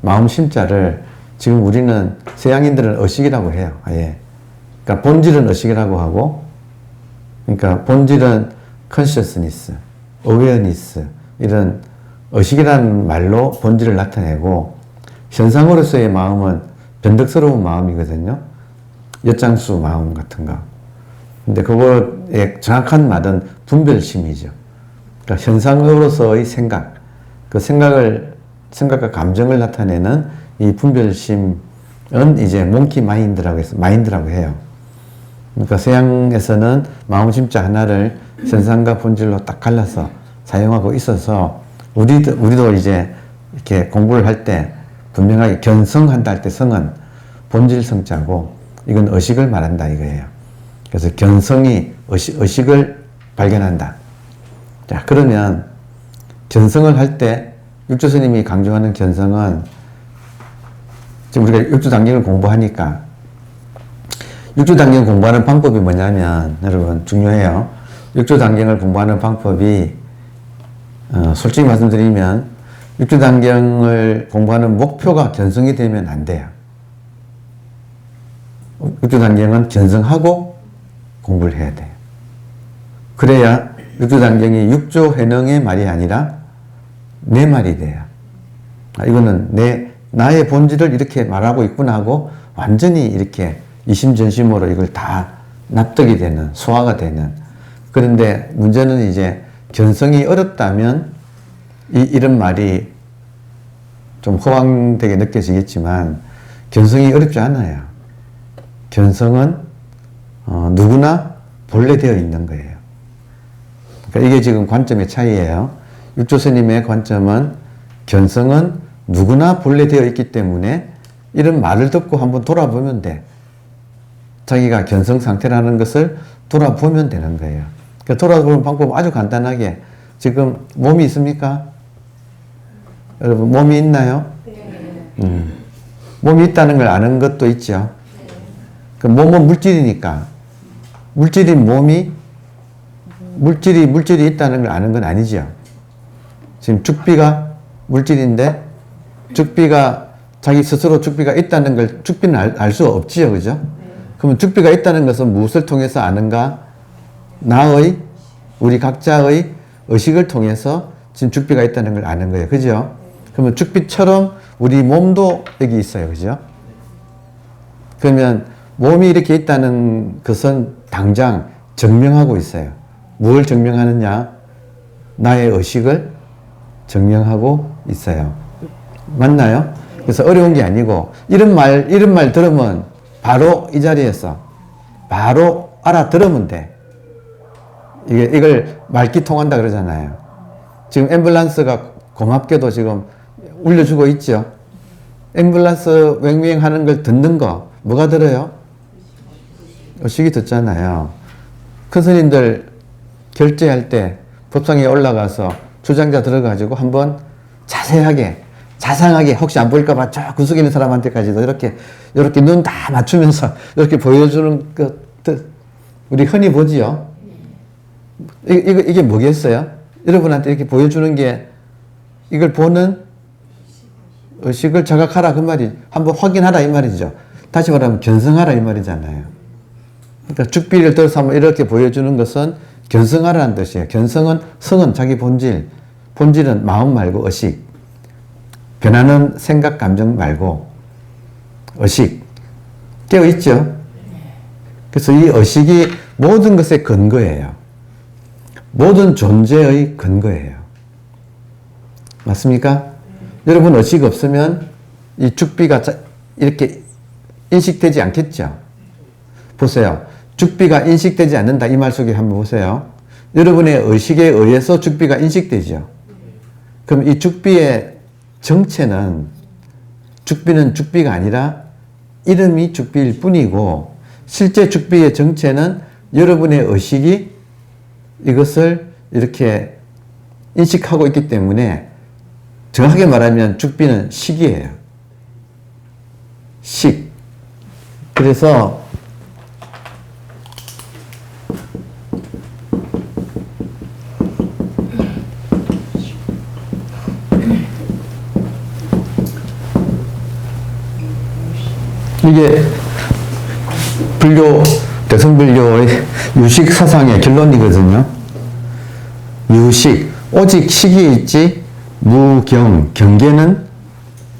마음 심자를 지금 우리는 서양인들은 의식이라고 해요. 아예. 그러니까 본질은 의식이라고 하고, 그러니까 본질은 consciousness, awareness, 이런 의식이라는 말로 본질을 나타내고, 현상으로서의 마음은 변덕스러운 마음이거든요. 엿장수 마음 같은 거. 근데 그거의 정확한 말은 분별심이죠. 그러니까 현상으로서의 생각, 그 생각과 감정을 나타내는 이 분별심은 이제 몽키 마인드라고 해요. 그러니까 서양에서는 마음 심자 하나를 현상과 본질로 딱 갈라서 사용하고 있어서 우리도 이제 이렇게 공부를 할 때 분명하게 견성한다 할 때 성은 본질 성자고 이건 의식을 말한다 이거예요. 그래서 견성이 의식을 발견한다. 자, 그러면 견성을 할 때 육조 스님이 강조하는 견성은 지금 우리가 육조 단경을 공부하니까 육조 단경 공부하는 방법이 뭐냐면 여러분 중요해요. 육조 단경을 공부하는 방법이 솔직히 말씀드리면 육조 단경을 공부하는 목표가 견성이 되면 안 돼요. 육조 단경은 견성하고 공부를 해야 돼요. 그래야 육조 단경이 육조 회능의 말이 아니라 내 말이 돼요. 이거는 나의 본질을 이렇게 말하고 있구나 하고 완전히 이렇게 이심전심으로 이걸 다 납득이 되는, 소화가 되는. 그런데 문제는 이제 견성이 어렵다면 이런 말이 좀 허황되게 느껴지겠지만 견성이 어렵지 않아요. 견성은 누구나 본래 되어 있는 거예요. 그러니까 이게 지금 관점의 차이예요. 육조 스님의 관점은 견성은 누구나 본래 되어 있기 때문에 이런 말을 듣고 한번 돌아보면 돼. 자기가 견성 상태라는 것을 돌아보면 되는 거예요. 그러니까 돌아보는 방법은 아주 간단하게 지금 몸이 있습니까? 여러분 몸이 있나요? 네. 몸이 있다는 걸 아는 것도 있죠. 그 몸은 물질이니까 물질인 몸이 물질이 있다는 걸 아는 건 아니죠. 지금 죽비가 물질인데 죽비가 자기 스스로 죽비가 있다는 걸 죽비는 알 수 없지요. 그죠? 그러면 죽비가 있다는 것은 무엇을 통해서 아는가? 우리 각자의 의식을 통해서 지금 죽비가 있다는 걸 아는 거예요. 그죠? 그러면 죽비처럼 우리 몸도 여기 있어요. 그죠? 그러면 몸이 이렇게 있다는 것은 당장 증명하고 있어요. 뭘 증명하느냐? 나의 의식을 증명하고 있어요. 맞나요? 그래서 어려운 게 아니고 이런 말 들으면 바로 이 자리에서 바로 알아들으면 돼. 이걸 말귀 통한다 그러잖아요. 지금 앰뷸런스가 고맙게도 지금 울려주고 있죠. 앰뷸런스 웽웽 하는 걸 듣는 거 뭐가 들어요? 의식이 듣잖아요. 큰 스님들 결제할 때 법상에 올라가서 주장자 들어가지고 한번 자상하게 혹시 안 보일까봐 저 구석에 있는 사람한테까지도 이렇게 눈 다 맞추면서 이렇게 보여주는 것들 우리 흔히 보지요. 이게 뭐겠어요? 여러분한테 이렇게 보여주는 게 이걸 보는 의식을 자각하라 그 말이 한번 확인하라 이 말이죠. 다시 말하면 견성하라 이 말이잖아요. 그러니까 죽비를 들어서 한번 이렇게 보여주는 것은 견성하라는 뜻이에요. 성은 자기 본질은 마음 말고 의식. 변하는 생각, 감정 말고 의식. 깨어있죠? 그래서 이 의식이 모든 것의 근거예요. 모든 존재의 근거예요. 맞습니까? 여러분 의식 없으면 이 죽비가 이렇게 인식되지 않겠죠? 보세요. 죽비가 인식되지 않는다 이 말 속에 한번 보세요. 여러분의 의식에 의해서 죽비가 인식되죠. 그럼 이 죽비의 정체는 죽비는 죽비가 아니라 이름이 죽비일 뿐이고 실제 죽비의 정체는 여러분의 의식이 이것을 이렇게 인식하고 있기 때문에 정확하게 말하면 죽비는 식이에요. 식. 그래서 이게 불교, 대승불교의 유식 사상의 결론이거든요. 유식, 오직 식이 있지 무경, 경계는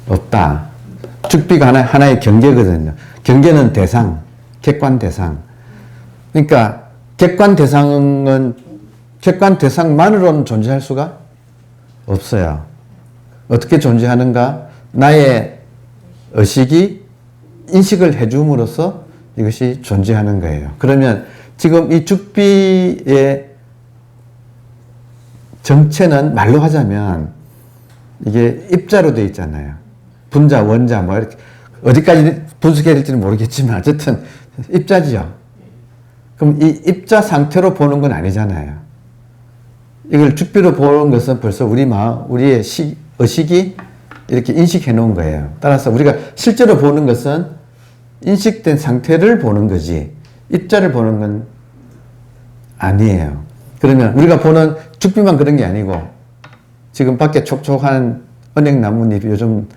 없다. 죽비가 하나의 경계거든요. 경계는 대상, 객관 대상. 그러니까 객관 대상만으로는 존재할 수가 없어요. 어떻게 존재하는가? 나의 의식이 인식을 해줌으로써 이것이 존재하는 거예요. 그러면 지금 이 죽비의 정체는 말로 하자면 이게 입자로 되어 있잖아요. 분자, 원자, 뭐 이렇게 어디까지 분석해야 될지는 모르겠지만 어쨌든 입자지요. 그럼 이 입자 상태로 보는 건 아니잖아요. 이걸 죽비로 보는 것은 벌써 우리의 의식이 이렇게 인식해 놓은 거예요. 따라서 우리가 실제로 보는 것은 인식된 상태를 보는 거지 입자를 보는 건 아니에요. 그러면 우리가 보는 죽비만 그런 게 아니고 지금 밖에 촉촉한 은행나무잎 요즘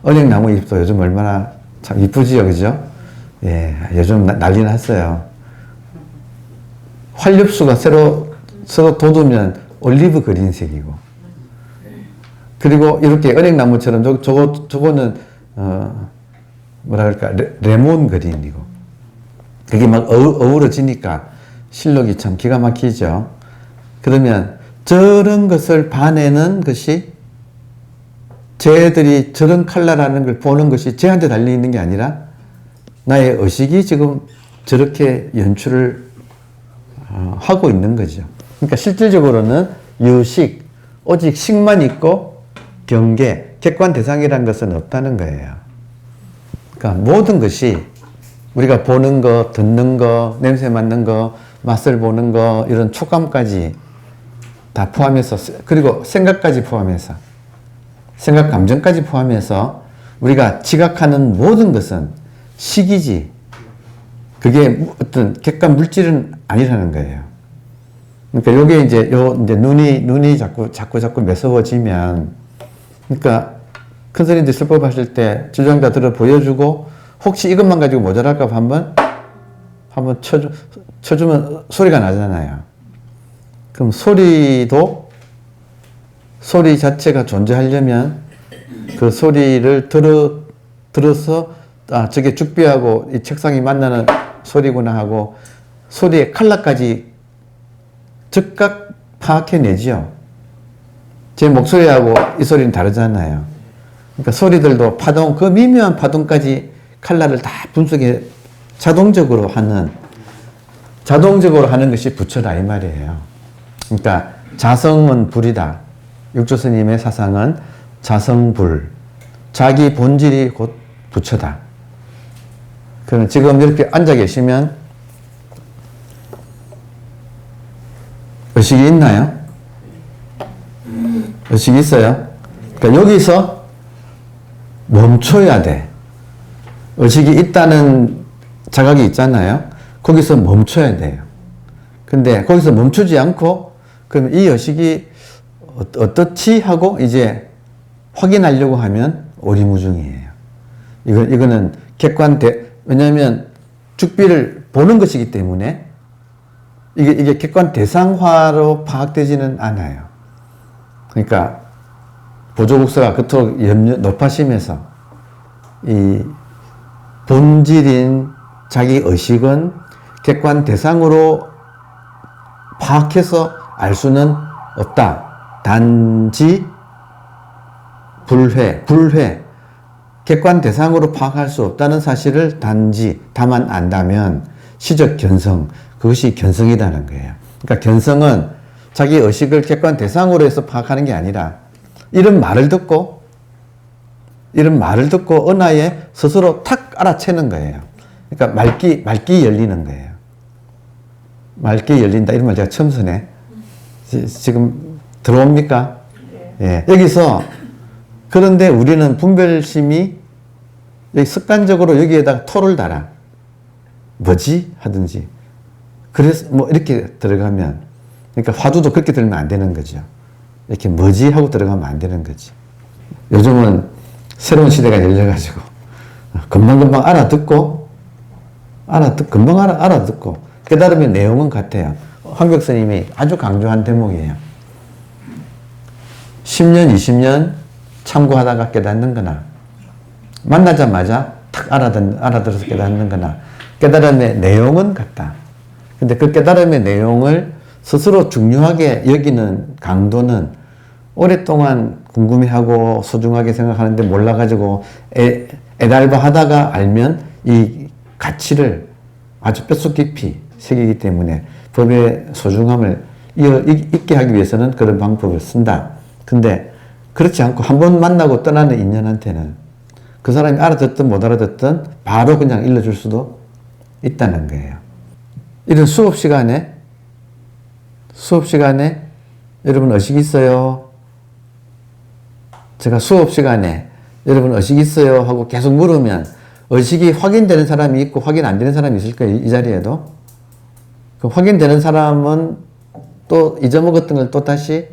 은행나무 잎도 요즘 얼마나 참 이쁘지요, 그죠? 예, 요즘 난리 났어요. 활엽수가 새로 돋으면 올리브 그린색이고, 그리고 이렇게 은행나무처럼 저거는 뭐라 그럴까 레몬 그린이고, 그게 막 어우러지니까 실록이 참 기가 막히죠. 그러면 저런 것을 봐내는 것이 쟤들이 저런 컬러라는 걸 보는 것이 쟤한테 달려있는 게 아니라 나의 의식이 지금 저렇게 연출을 하고 있는 거죠. 그러니까 실질적으로는 유식, 오직 식만 있고 경계, 객관 대상이라는 것은 없다는 거예요. 그러니까 모든 것이 우리가 보는 거, 듣는 거, 냄새 맡는 거, 맛을 보는 거, 이런 촉감까지 다 포함해서, 그리고 생각까지 포함해서, 생각, 감정까지 포함해서 우리가 지각하는 모든 것은 식이지, 그게 어떤 객관 물질은 아니라는 거예요. 그러니까 요게 이제 눈이 자꾸 매서워지면, 그러니까 큰 스님들 설법 하실 때 주장자 들어 보여주고 혹시 이것만 가지고 모자랄까 한번 쳐주면 소리가 나잖아요. 그럼 소리 자체가 존재하려면 그 소리를 들어서 저게 죽비하고 이 책상이 만나는 소리구나 하고 소리의 컬러까지 즉각 파악해내지요. 제 목소리하고 이 소리는 다르잖아요. 그러니까 소리들도 파동, 그 미묘한 파동까지 컬러를 다 분석해 자동적으로 하는 것이 부처다 이 말이에요. 그러니까 자성은 불이다. 육조 스님의 사상은 자성불, 자기 본질이 곧 부처다. 그럼 지금 이렇게 앉아 계시면 의식이 있나요? 의식이 있어요? 그러니까 여기서 멈춰야 돼. 의식이 있다는 자각이 있잖아요. 거기서 멈춰야 돼요. 근데 거기서 멈추지 않고 그럼 이 의식이 어떻지 하고 이제 확인하려고 하면 오리무중이에요. 이거는 왜냐하면 죽비를 보는 것이기 때문에 이게 객관 대상화로 파악되지는 않아요. 그러니까 보조국서가 그토록 높아심에서 이 본질인 자기 의식은 객관 대상으로 파악해서 알 수는 없다. 단지 불회, 객관 대상으로 파악할 수 없다는 사실을 다만 안다면 시적 견성, 그것이 견성이라는 거예요. 그러니까 견성은 자기 의식을 객관 대상으로 해서 파악하는 게 아니라 이런 말을 듣고 은하에 스스로 탁 알아채는 거예요. 그러니까 말기 열리는 거예요. 말기 열린다. 이런 말 제가 처음 쓰네. 지금 들어옵니까? 예. 여기서 그런데 우리는 분별심이 여기 습관적으로 여기에다가 토를 달아. 뭐지? 하든지. 그래서 뭐 이렇게 들어가면, 그러니까 화두도 그렇게 들으면 안 되는 거죠. 이렇게 뭐지? 하고 들어가면 안 되는 거지. 요즘은 새로운 시대가 열려가지고 금방금방 금방 알아듣고 깨달으면 내용은 같아요. 황벽 스님이 아주 강조한 대목이에요. 10년, 20년 참고하다가 깨닫는 거나, 만나자마자 탁 알아들어서 깨닫는 거나, 깨달음의 내용은 같다. 근데 그 깨달음의 내용을 스스로 중요하게 여기는 강도는 오랫동안 궁금해하고 소중하게 생각하는데 몰라가지고 애달바 하다가 알면 이 가치를 아주 뼛속 깊이 새기기 때문에 법의 소중함을 있게 하기 위해서는 그런 방법을 쓴다. 근데 그렇지 않고 한 번 만나고 떠나는 인연한테는 그 사람이 알아듣든 못 알아듣든 바로 그냥 일러줄 수도 있다는 거예요. 이런 수업 시간에 여러분 의식 있어요? 제가 수업 시간에 여러분 의식 있어요? 하고 계속 물으면 의식이 확인되는 사람이 있고 확인 안 되는 사람이 있을 거예요. 이 자리에도. 그 확인되는 사람은 또 잊어먹었던 걸 또 다시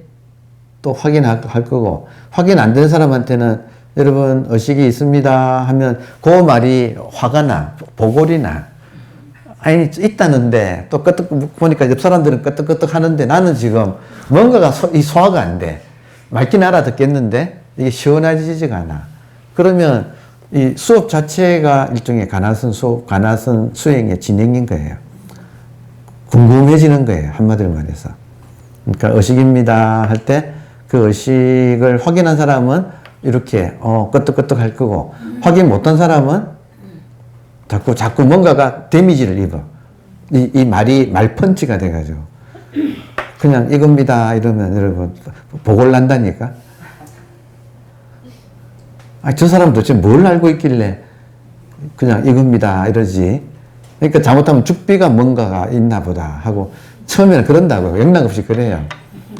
또 확인할 거고, 확인 안 되는 사람한테는 여러분 의식이 있습니다 하면 그 말이 화가 나, 보골이 나. 아니 있다는데 또 끄떡 보니까 옆 사람들은 끄떡끄떡 하는데 나는 지금 뭔가가 소화가 안 돼. 맑긴 알아듣겠는데 이게 시원해지지가 않아. 그러면 이 수업 자체가 일종의 가나선 수행의 진행인 거예요. 궁금해지는 거예요. 한마디로 말해서. 그러니까 의식입니다 할 때 그 의식을 확인한 사람은 이렇게 끄떡끄떡 할 거고, 확인 못한 사람은 자꾸 뭔가가 데미지를 입어. 이 말이 말펀치가 돼가지고 그냥 이겁니다 이러면 여러분 보골 난다니까. 저 사람 도대체 뭘 알고 있길래 그냥 이겁니다 이러지. 그러니까 잘못하면 죽비가 뭔가가 있나 보다 하고 처음에는 그런다고요. 영락없이 그래요.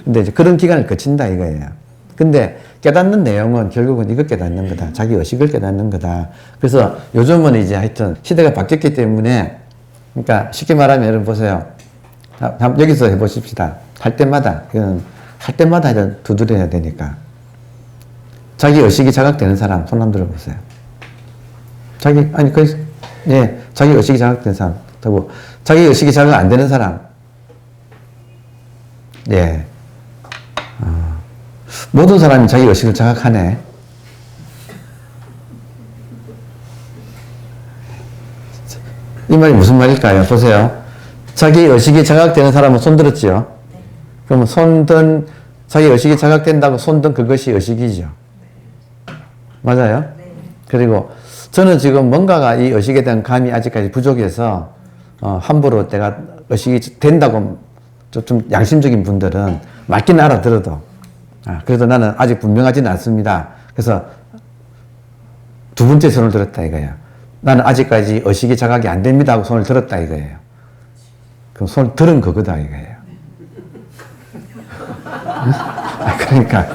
근데 이제 그런 기간을 거친다 이거예요. 근데 깨닫는 내용은 결국은 이거 깨닫는 거다. 자기 의식을 깨닫는 거다. 그래서 요즘은 이제 하여튼 시대가 바뀌었기 때문에, 그러니까 쉽게 말하면 여러분 보세요. 여기서 해보십시다. 할 때마다 하여튼 두드려야 되니까. 자기 의식이 자각되는 사람 손 한번 들어보세요. 자기 의식이 자각되는 사람. 그리고 자기 의식이 자각 안 되는 사람. 예. 모든 사람이 자기 의식을 자각하네. 이 말이 무슨 말일까요? 보세요. 자기 의식이 자각되는 사람은 손 들었지요? 그러면 자기 의식이 자각된다고 손든 그것이 의식이죠. 맞아요? 그리고 저는 지금 뭔가가 이 의식에 대한 감이 아직까지 부족해서 함부로 내가 의식이 된다고 좀 양심적인 분들은 맞긴 알아들어도 그래도 나는 아직 분명하지는 않습니다. 그래서 두 번째 손을 들었다 이거예요. 나는 아직까지 의식이 자각이 안 됩니다 하고 손을 들었다 이거예요. 그럼 손을 들은 그거다 이거예요. 그러니까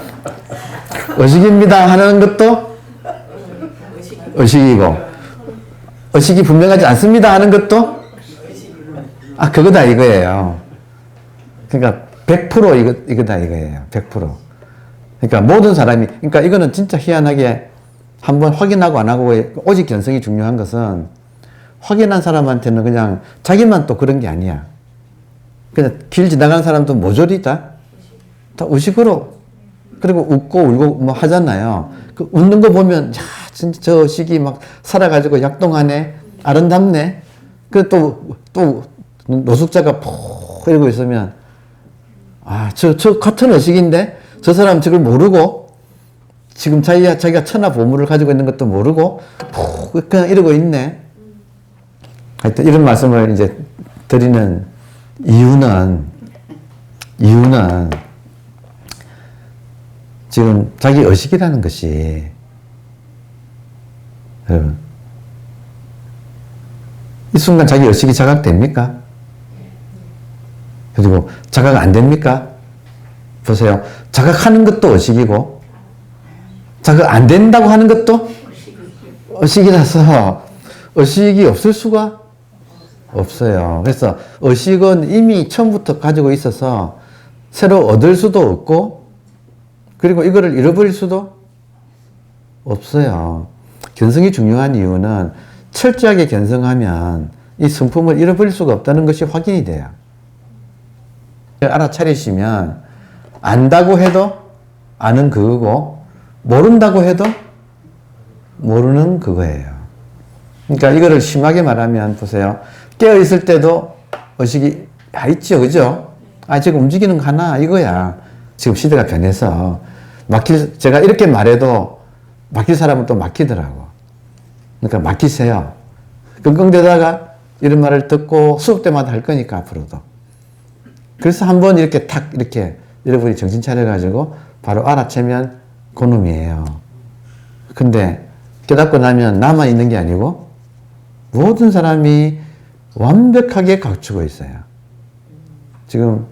의식입니다 하는 것도 의식이고, 의식이 분명하지 않습니다 하는 것도 그거다 이거예요. 그러니까 100% 이거다 이거예요. 100%. 그러니까 모든 사람이, 그러니까 이거는 진짜 희한하게 한번 확인하고 안 하고 오직 견성이 중요한 것은 확인한 사람한테는 그냥 자기만 또 그런 게 아니야. 그냥 길 지나가는 사람도 모조리 다 의식으로, 그리고 웃고 울고 뭐 하잖아요. 그 웃는 거 보면 야 진짜 저 시기 막 살아가지고 약동하네, 아름답네. 그 또 노숙자가 푹 이러고 있으면 저 같은 의식인데 저 사람 저걸 모르고 지금 자기가 천하 보물을 가지고 있는 것도 모르고 푹 그냥 이러고 있네. 하여튼 이런 말씀을 이제 드리는 이유는 지금 자기 의식이라는 것이 여러분 이 순간 자기 의식이 자각됩니까? 그리고 자각 안 됩니까? 보세요. 자각하는 것도 의식이고 자각 안 된다고 하는 것도 의식이라서 의식이 없을 수가 없어요. 그래서 의식은 이미 처음부터 가지고 있어서 새로 얻을 수도 없고, 그리고 이거를 잃어버릴 수도 없어요. 견성이 중요한 이유는 철저하게 견성하면 이 성품을 잃어버릴 수가 없다는 것이 확인이 돼요. 알아차리시면 안다고 해도 아는 그거고 모른다고 해도 모르는 그거예요. 그러니까 이거를 심하게 말하면 보세요. 깨어있을 때도 의식이 있죠. 그죠? 지금 움직이는 거 하나 이거야. 지금 시대가 변해서 제가 이렇게 말해도 막힐 사람은 또 막히더라고. 그러니까 막히세요. 끙끙대다가 이런 말을 듣고 수업 때마다 할 거니까 앞으로도. 그래서 한번 이렇게 탁 이렇게 여러분이 정신 차려가지고 바로 알아채면 그놈이에요. 근데 깨닫고 나면 나만 있는 게 아니고 모든 사람이 완벽하게 갖추고 있어요. 지금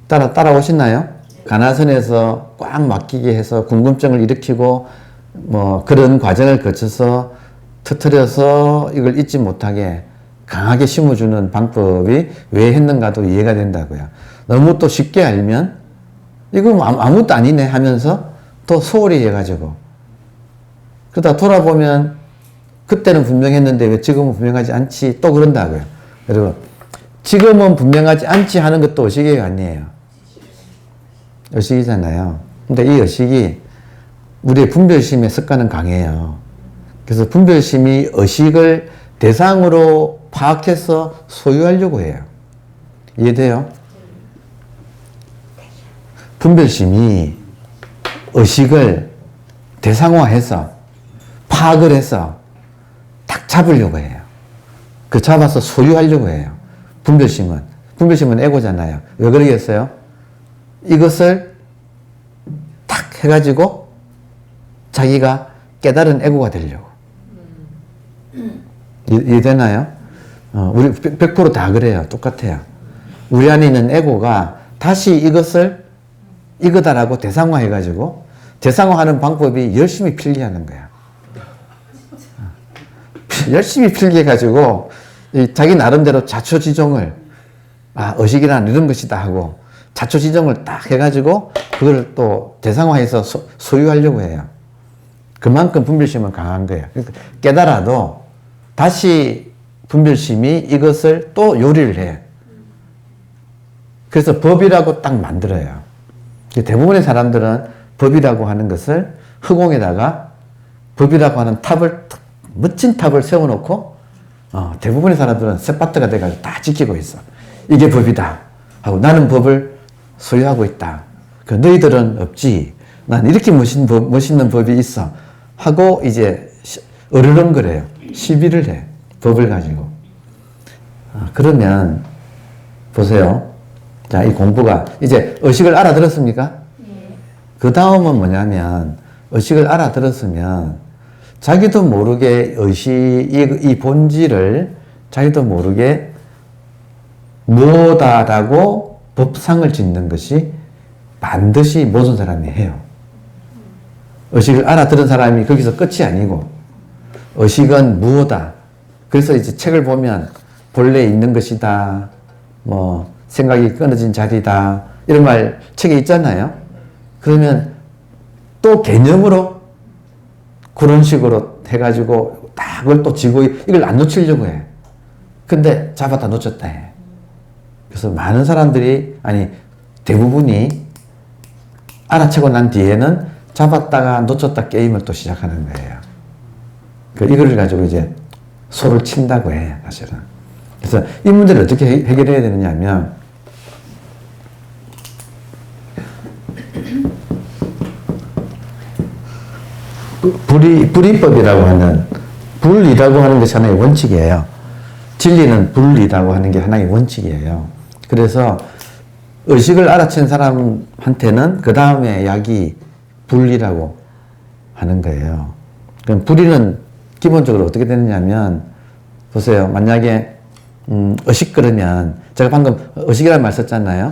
따라오시나요? 가나선에서 꽉 막히게 해서 궁금증을 일으키고 뭐 그런 과정을 거쳐서 터뜨려서 이걸 잊지 못하게 강하게 심어주는 방법이 왜 했는가도 이해가 된다고요. 너무 또 쉽게 알면 이거 뭐 아무것도 아니네 하면서 또 소홀히 해가지고 그러다 돌아보면 그때는 분명했는데 왜 지금은 분명하지 않지 또 그런다고요. 여러분 지금은 분명하지 않지 하는 것도 의식이 아니에요. 의식이잖아요. 근데 이 의식이 우리의 분별심의 습관은 강해요. 그래서 분별심이 의식을 대상으로 파악해서 소유하려고 해요. 이해돼요? 분별심이 의식을 대상화해서 파악을 해서 딱 잡으려고 해요. 그 잡아서 소유하려고 해요. 분별심은 에고잖아요. 왜 그러겠어요? 이것을 딱 해가지고 자기가 깨달은 에고가 되려고. 이해되나요? 우리 100% 다 그래요. 똑같아요. 우리 안에 있는 에고가 다시 이것을 이거다라고 대상화해가지고 대상화하는 방법이 열심히 필기하는 거야. 열심히 필기해가지고 자기 나름대로 자초지종을 의식이란 이런 것이다 하고 자초지종을 딱 해가지고 그걸 또 대상화해서 소유하려고 해요. 그만큼 분별심은 강한 거예요. 그러니까 깨달아도 다시 분별심이 이것을 또 요리를 해. 그래서 법이라고 딱 만들어요. 대부분의 사람들은 법이라고 하는 것을 허공에다가 법이라고 하는 탑을 멋진 탑을 세워놓고 대부분의 사람들은 셋바트가 돼가지고 다 지키고 있어. 이게 법이다 하고 나는 법을 소유하고 있다. 너희들은 없지. 난 이렇게 멋있는 법이 있어 하고 이제 어르렁거려요. 시비를 해. 법을 가지고. 그러면 보세요. 자, 이 공부가 이제 의식을 알아들었습니까? 그 다음은 뭐냐면 의식을 알아들었으면 자기도 모르게 이 본질을 자기도 모르게 뭐다라고 법상을 짓는 것이 반드시 모든 사람이 해요. 의식을 알아들은 사람이 거기서 끝이 아니고 의식은 무엇다. 그래서 이제 책을 보면 본래 있는 것이다. 뭐 생각이 끊어진 자리다. 이런 말 책에 있잖아요. 그러면 또 개념으로 그런 식으로 해가지고 다 그걸 또 지고 이걸 안 놓치려고 해. 근데 잡았다 놓쳤다 해. 그래서 많은 사람들이 대부분이 알아채고 난 뒤에는 잡았다가 놓쳤다 게임을 또 시작하는 거예요. 이거를 가지고 이제 소를 친다고 해, 사실은. 그래서 이 문제를 어떻게 해결해야 되느냐 하면, 불이법이라고 하는, 불이라고 하는 것이 하나의 원칙이에요. 진리는 불이라고 하는 게 하나의 원칙이에요. 그래서 의식을 알아챈 사람한테는 그 다음에 약이 불이라고 하는 거예요. 그럼 불이는 기본적으로 어떻게 되느냐면, 보세요. 만약에 의식 그러면 제가 방금 의식이라는 말 썼잖아요.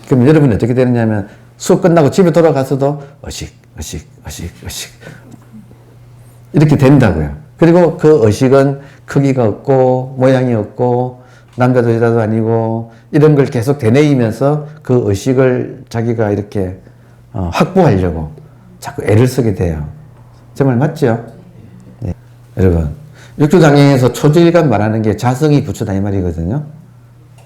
그럼 여러분이 어떻게 되느냐면 수업 끝나고 집에 돌아가서도 의식 이렇게 된다고요. 그리고 그 의식은 크기가 없고 모양이 없고 남자도 여자도 아니고 이런 걸 계속 되뇌이면서 그 의식을 자기가 이렇게 확보하려고 자꾸 애를 쓰게 돼요. 제 말 맞죠? 여러분, 육조장경에서 초지일간 말하는 게 자성이 부처다 이 말이거든요.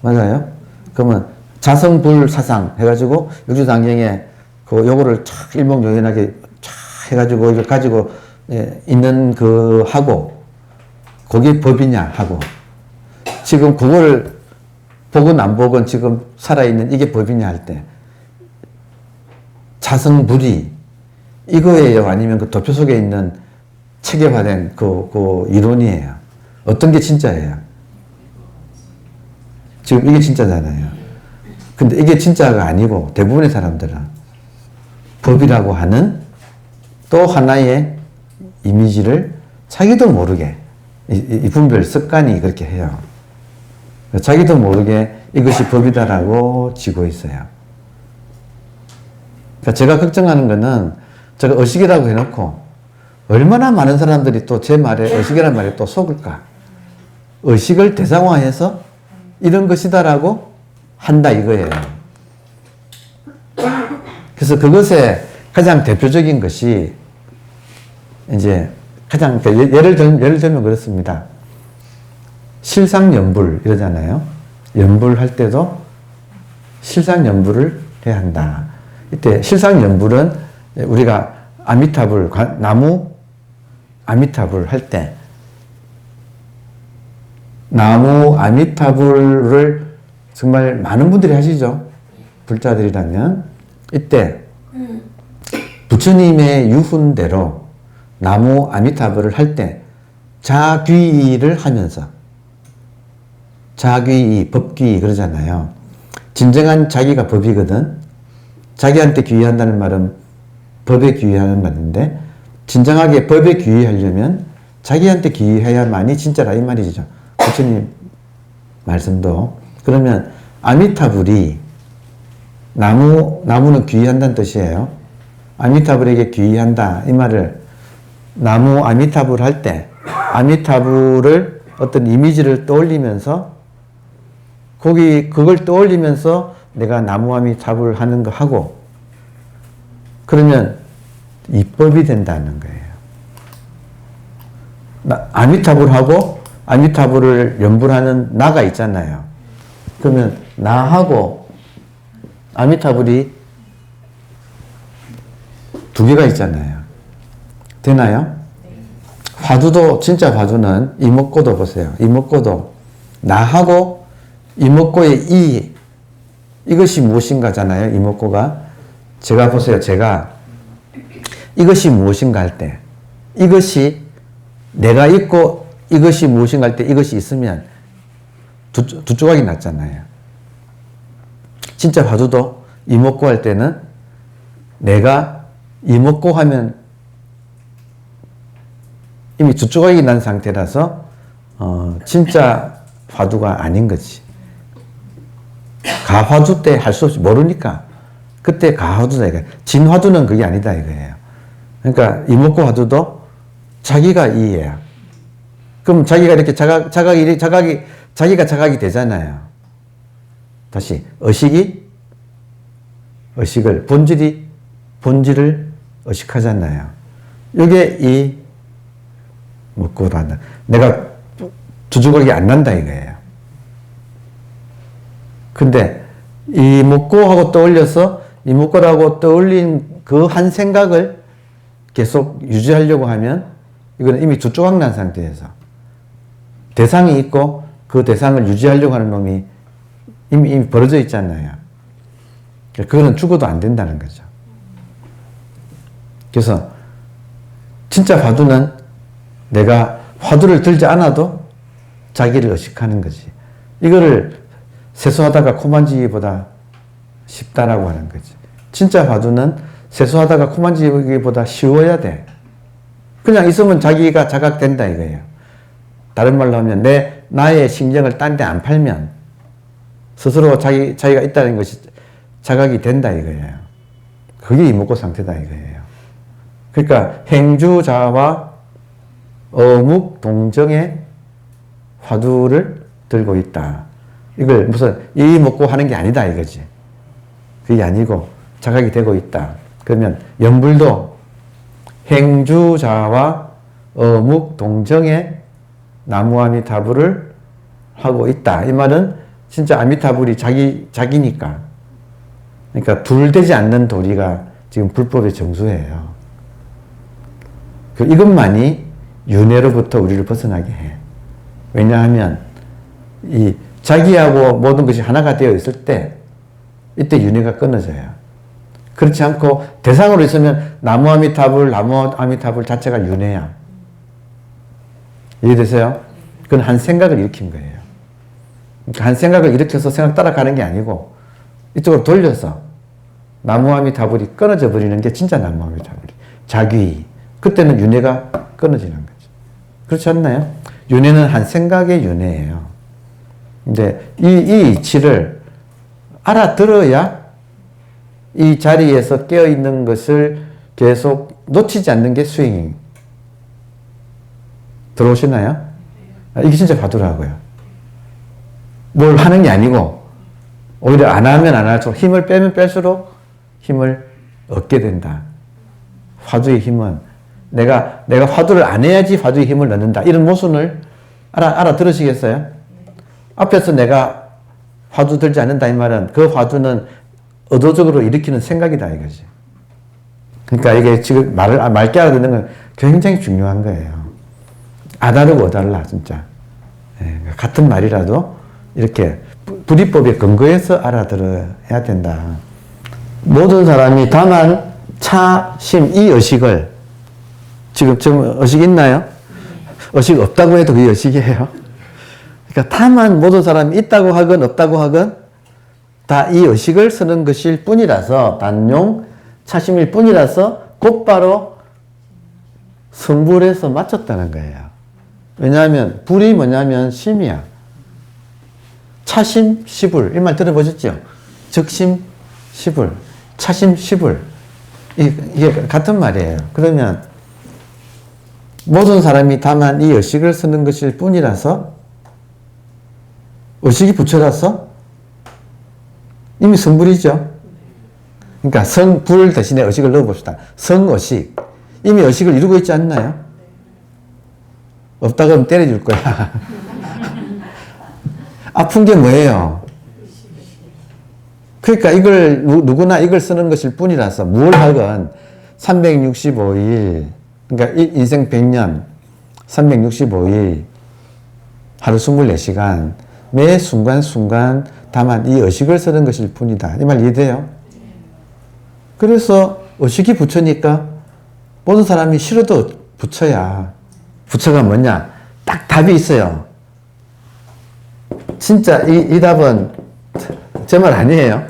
맞아요? 그러면 자성불사상 해가지고 육조장경에 그 요거를 촥 일목요연하게 촥 해가지고 이걸 가지고 있는 그 하고 그게 법이냐 하고 지금 그거를 복은 안 복은 지금 살아있는 이게 법이냐 할 때 자성불이 이거예요? 아니면 그 도표 속에 있는 체계화된 그 이론이에요? 어떤 게 진짜예요? 지금 이게 진짜잖아요. 근데 이게 진짜가 아니고 대부분의 사람들은 법이라고 하는 또 하나의 이미지를 자기도 모르게 이 분별 습관이 그렇게 해요. 자기도 모르게 이것이 법이다라고 지고 있어요. 그러니까 제가 걱정하는 거는 제가 의식이라고 해놓고 얼마나 많은 사람들이 또 제 말에 의식이라는 말에 또 속을까? 의식을 대상화해서 이런 것이다라고 한다 이거예요. 그래서 그것의 가장 대표적인 것이 이제 가장 예를 들면 그렇습니다. 실상연불 이러잖아요. 연불할 때도 실상연불을 해야 한다. 이때 실상연불은 우리가 아미타불 나무 아미타불 할 때 나무 아미타불을 정말 많은 분들이 하시죠. 불자들이라면 이때 부처님의 유훈대로 나무 아미타불을 할 때 자귀를 하면서 자귀, 법귀 그러잖아요. 진정한 자기가 법이거든. 자기한테 귀의한다는 말은 법에 귀의하는 말인데 진정하게 법에 귀의하려면 자기한테 귀의해야만이 진짜라 이 말이죠. 부처님 말씀도. 그러면 아미타불이 나무는 귀의한다는 뜻이에요. 아미타불에게 귀의한다 이 말을 나무 아미타불 할 때 아미타불을 어떤 이미지를 떠올리면서 그걸 떠올리면서 내가 나무 아미타불 하는 거 하고 그러면 입법이 된다는 거예요. 아미타불하고 아미타불을 연불하는 나가 있잖아요. 그러면 나하고 아미타불이 두 개가 있잖아요. 되나요? 화두도 진짜 화두는 이목고도 보세요. 이목고도 나하고 이목고의 이것이 무엇인가잖아요. 이목고가 제가 보세요. 제가 이것이 무엇인가 할 때 이것이 내가 있고 이것이 무엇인가 할 때 이것이 있으면 두 조각이 났잖아요. 진짜 화두도 이목고 할 때는 내가 이목고 하면 이미 두 조각이 난 상태라서 진짜 화두가 아닌 거지. 가화두 때 할 수 없이 모르니까 그때 가화두다 이거예요. 진화두는 그게 아니다 이거예요. 그러니까 이목고 화두도 자기가 이해야. 그럼 자기가 이렇게 자기가 자각이 되잖아요. 다시 의식을 본질을 의식하잖아요. 이게 이 먹고도 한다. 내가 두 조각이 안 난다 이거예요. 근데 이 먹고하고 떠올려서 이 먹고라고 떠올린 그 한 생각을 계속 유지하려고 하면 이거는 이미 두 조각 난 상태에서 대상이 있고 그 대상을 유지하려고 하는 놈이 이미 벌어져 있잖아요. 그거는 죽어도 안 된다는 거죠. 그래서 진짜 화두는 내가 화두를 들지 않아도 자기를 의식하는 거지. 이거를 세수하다가 코 만지기보다 쉽다라고 하는 거지. 진짜 화두는 세수하다가 코 만지기보다 쉬워야 돼. 그냥 있으면 자기가 자각된다 이거예요. 다른 말로 하면 나의 신경을 딴 데 안 팔면 스스로 자기가 있다는 것이 자각이 된다 이거예요. 그게 이목고 상태다 이거예요. 그러니까 행주자와 어묵 동정의 화두를 들고 있다. 이걸 무슨 이목고 하는 게 아니다 이거지. 그게 아니고 자각이 되고 있다. 그러면 연불도 행주자와 어묵 동정에 나무아미타불을 하고 있다. 이 말은 진짜 아미타불이 자기니까. 그러니까 둘 되지 않는 도리가 지금 불법의 정수예요. 이것만이 윤회로부터 우리를 벗어나게 해. 왜냐하면 이 자기하고 모든 것이 하나가 되어 있을 때 이때 윤회가 끊어져요. 그렇지 않고 대상으로 있으면 나무아미타불 자체가 윤회야. 이해되세요? 그건 한 생각을 일으킨 거예요. 그러니까 한 생각을 일으켜서 생각 따라가는 게 아니고 이쪽으로 돌려서 나무아미타불이 끊어져 버리는 게 진짜 나무아미타불이. 자귀. 그때는 윤회가 끊어지는 거죠. 그렇지 않나요? 윤회는 한 생각의 윤회예요. 근데 이 이치를 알아들어야 이 자리에서 깨어있는 것을 계속 놓치지 않는 게 스윙. 들어오시나요? 이게 진짜 화두라고요. 뭘 하는 게 아니고 오히려 안 하면 안 할수록 힘을 빼면 뺄수록 힘을 얻게 된다. 화두의 힘은 내가 화두를 안 해야지 화두의 힘을 넣는다. 이런 모순을 알아들으시겠어요? 앞에서 내가 화두 들지 않는다 이 말은 그 화두는 의도적으로 일으키는 생각이다 이거지. 그러니까 이게 지금 맑게 알아듣는 건 굉장히 중요한 거예요. 아다르고 어달라 진짜. 같은 말이라도 이렇게 불이법에 근거해서 알아들어야 된다. 모든 사람이 다만 차, 심, 이 의식을 지금 의식 있나요? 의식 없다고 해도 그게 의식이에요. 그러니까 다만 모든 사람이 있다고 하건 없다고 하건 다 이 의식을 쓰는 것일 뿐이라서 단용 차심일 뿐이라서 곧바로 성불해서 맞췄다는 거예요. 왜냐하면 불이 뭐냐면 심이야. 차심 시불 이 말 들어보셨죠? 적심 시불, 차심 시불 이게 같은 말이에요. 그러면 모든 사람이 다만 이 의식을 쓰는 것일 뿐이라서 의식이 부처라서 이미 성불이죠. 그러니까 성불 대신에 의식을 넣어봅시다. 성의식. 이미 의식을 이루고 있지 않나요? 없다 그러면 때려줄 거야. 아픈 게 뭐예요? 그러니까 이걸 누구나 이걸 쓰는 것일 뿐이라서 뭘 하건 365일 그러니까 인생 100년 365일 하루 24시간 매 순간순간 다만 이 의식을 쓰는 것일 뿐이다. 이 말 이해돼요? 그래서 의식이 부처니까 모든 사람이 싫어도 부처야. 부처가 뭐냐? 딱 답이 있어요. 진짜 이 답은 제 말 아니에요.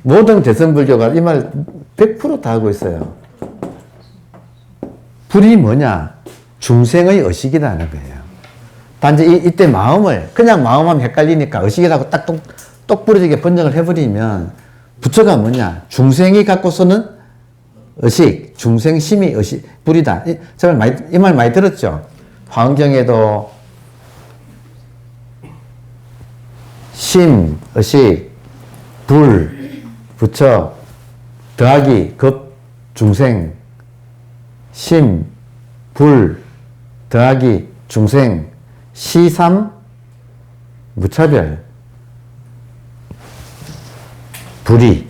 모든 대선불교가 이 말 100% 다 하고 있어요. 불이 뭐냐? 중생의 의식이라는 거예요. 단지 이때 마음을 그냥 마음하면 헷갈리니까 의식이라고 딱 똑부러지게 번역을 해버리면 부처가 뭐냐? 중생이 갖고서는 의식, 중생심이 의식, 불이다. 이 말 많이 들었죠? 화엄경에도 심, 의식, 불, 부처, 더하기, 급, 중생, 심, 불, 더하기, 중생, 시삼, 무차별, 불이,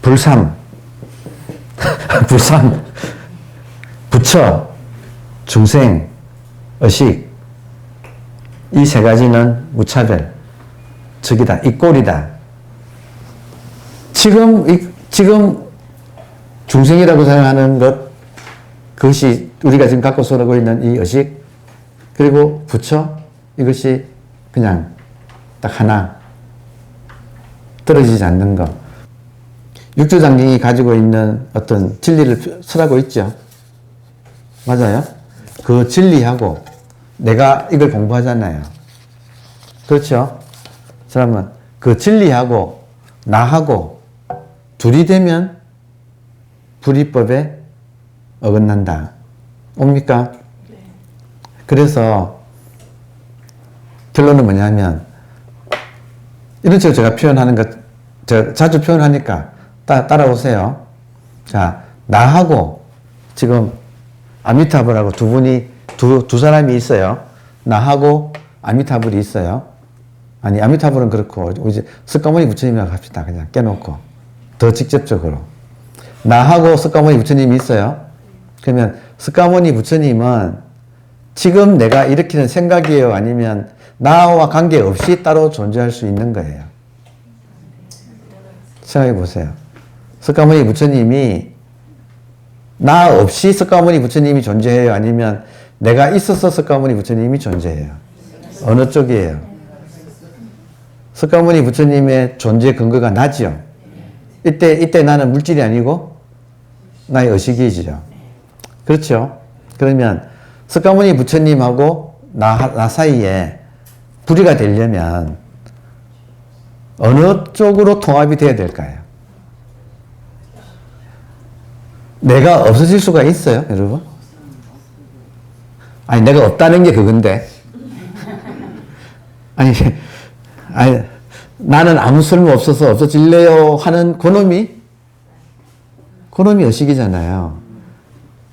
불삼, 불삼, 부처, 중생, 의식, 이 세 가지는 무차별, 적이다, 이 꼴이다. 지금 중생이라고 생각하는 것, 그것이 우리가 지금 갖고 살고 있는 이 의식, 그리고 부처, 이것이 그냥 딱 하나, 떨어지지 않는 것. 육조장경이 가지고 있는 어떤 진리를 설하고 있죠. 맞아요? 그 진리하고 내가 이걸 공부하잖아요. 그렇죠? 그러면 그 진리하고 나하고 둘이 되면 불이법에 어긋난다. 옵니까? 네. 그래서 결론은 뭐냐면 이런 식으로 제가 표현하는 것 제가 자주 표현하니까 따라오세요. 자, 나하고 지금 아미타불하고 두 분이 두 사람이 있어요. 나하고 아미타불이 있어요. 아니, 아미타불은 그렇고, 이제 석가모니 부처님이라고 합시다. 그냥 깨놓고. 더 직접적으로. 나하고 석가모니 부처님이 있어요. 그러면 석가모니 부처님은 지금 내가 일으키는 생각이에요? 아니면 나와 관계없이 따로 존재할 수 있는 거예요? 생각해 보세요. 석가모니 부처님이 나 없이 석가모니 부처님이 존재해요? 아니면 내가 있어서 석가모니 부처님이 존재해요? 어느 쪽이에요? 석가모니 부처님의 존재 근거가 나지요? 이때 나는 물질이 아니고 나의 의식이지요. 그렇죠? 그러면 석가모니 부처님하고 나 사이에 불이가 되려면 어느 쪽으로 통합이 돼야 될까요? 내가 없어질 수가 있어요, 여러분? 아니, 내가 없다는 게 그건데. 아니, 나는 아무 쓸모 없어서 없어질래요 하는 그놈이 의식이잖아요.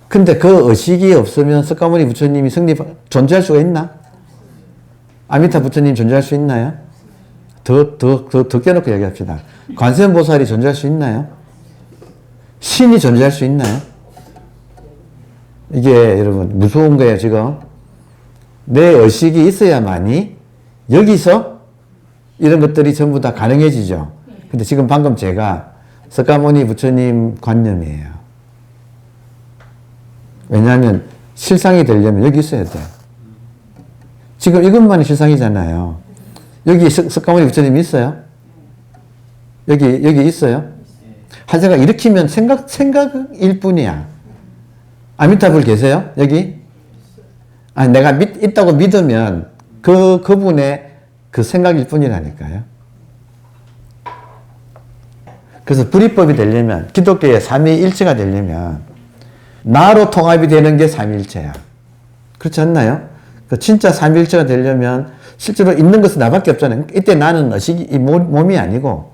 근데 그 의식이 없으면 석가모니 부처님이 존재할 수가 있나? 아미타 부처님 존재할 수 있나요? 더 깨놓고 얘기합시다. 관세음보살이 존재할 수 있나요? 신이 존재할 수 있나요? 이게 여러분 무서운 거예요, 지금. 내 의식이 있어야만이 여기서 이런 것들이 전부 다 가능해지죠. 근데 지금 방금 제가 석가모니 부처님 관념이에요. 왜냐하면 실상이 되려면 여기 있어야 돼. 지금 이것만이 실상이잖아요. 여기 석가모니 부처님 있어요? 여기 있어요? 한세가 일으키면 생각일 뿐이야. 아미타불 계세요? 여기? 아니, 내가 있다고 믿으면 그분의 그 생각일 뿐이라니까요. 그래서 불이법이 되려면, 기독교의 삼위일체가 되려면 나로 통합이 되는 게 삼위일체야. 그렇지 않나요? 진짜 삼위일체가 되려면 실제로 있는 것은 나밖에 없잖아요. 이때 나는 의식이 이 몸이 아니고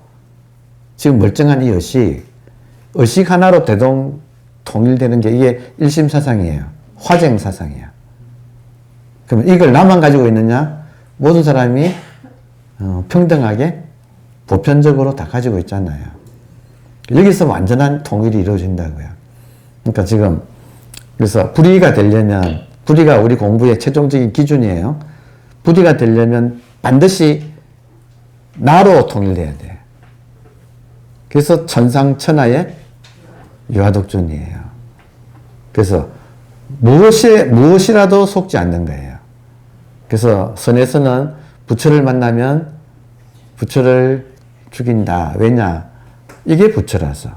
지금 멀쩡한 이 의식 하나로 통일되는 게 이게 일심사상이에요. 화쟁사상이야. 그러면 이걸 나만 가지고 있느냐? 모든 사람이 평등하게 보편적으로 다 가지고 있잖아요. 여기서 완전한 통일이 이루어진다고요. 그러니까 지금 그래서 불의가 되려면 불의가 우리 공부의 최종적인 기준이에요. 불의가 되려면 반드시 나로 통일돼야 돼. 그래서 천상천하의 유아독존이에요. 그래서 무엇이라도 속지 않는 거예요. 그래서 선에서는 부처를 만나면 부처를 죽인다. 왜냐? 이게 부처라서.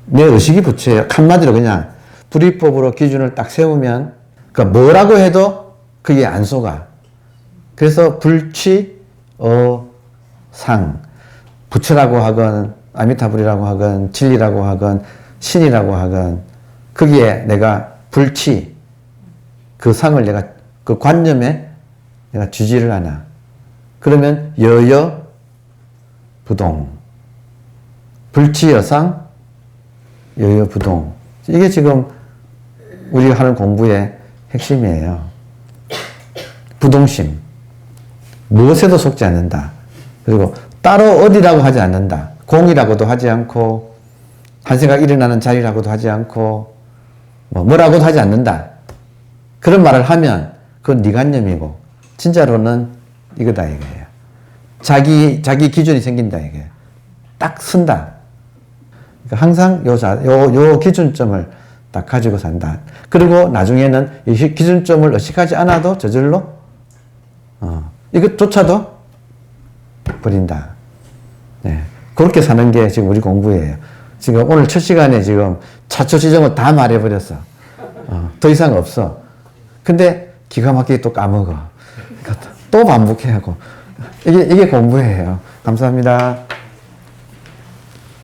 내 의식이 부처예요. 한마디로 그냥 불이법으로 기준을 딱 세우면 그러니까 뭐라고 해도 그게 안 속아. 그래서 불취, 상, 부처라고 하건 아미타불이라고 하건 진리라고 하건 신이라고 하건 거기에 내가 불취, 그 상을 내가 그 관념에 내가 쥐지를 않아. 그러면 여여 부동, 불취여상 여여 부동. 이게 지금 우리가 하는 공부의 핵심이에요. 부동심. 무엇에도 속지 않는다. 그리고 따로 어디라고 하지 않는다. 공이라고도 하지 않고 한세가 일어나는 자리라고도 하지 않고 뭐라고도 하지 않는다. 그런 말을 하면 그건 네 관념이고 진짜로는 이거다 이거예요. 자기 기준이 생긴다 이게. 딱 쓴다. 그러니까 항상 요 기준점을 딱 가지고 산다. 그리고 나중에는 이 기준점을 의식하지 않아도 저절로 이것조차도 버린다. 네. 그렇게 사는 게 지금 우리 공부예요. 지금 오늘 첫 시간에 지금 차초지정을 다 말해버렸어. 더 이상 없어. 근데 기가 막히게 또 까먹어. 또 반복해야 하고. 이게 공부예요. 감사합니다.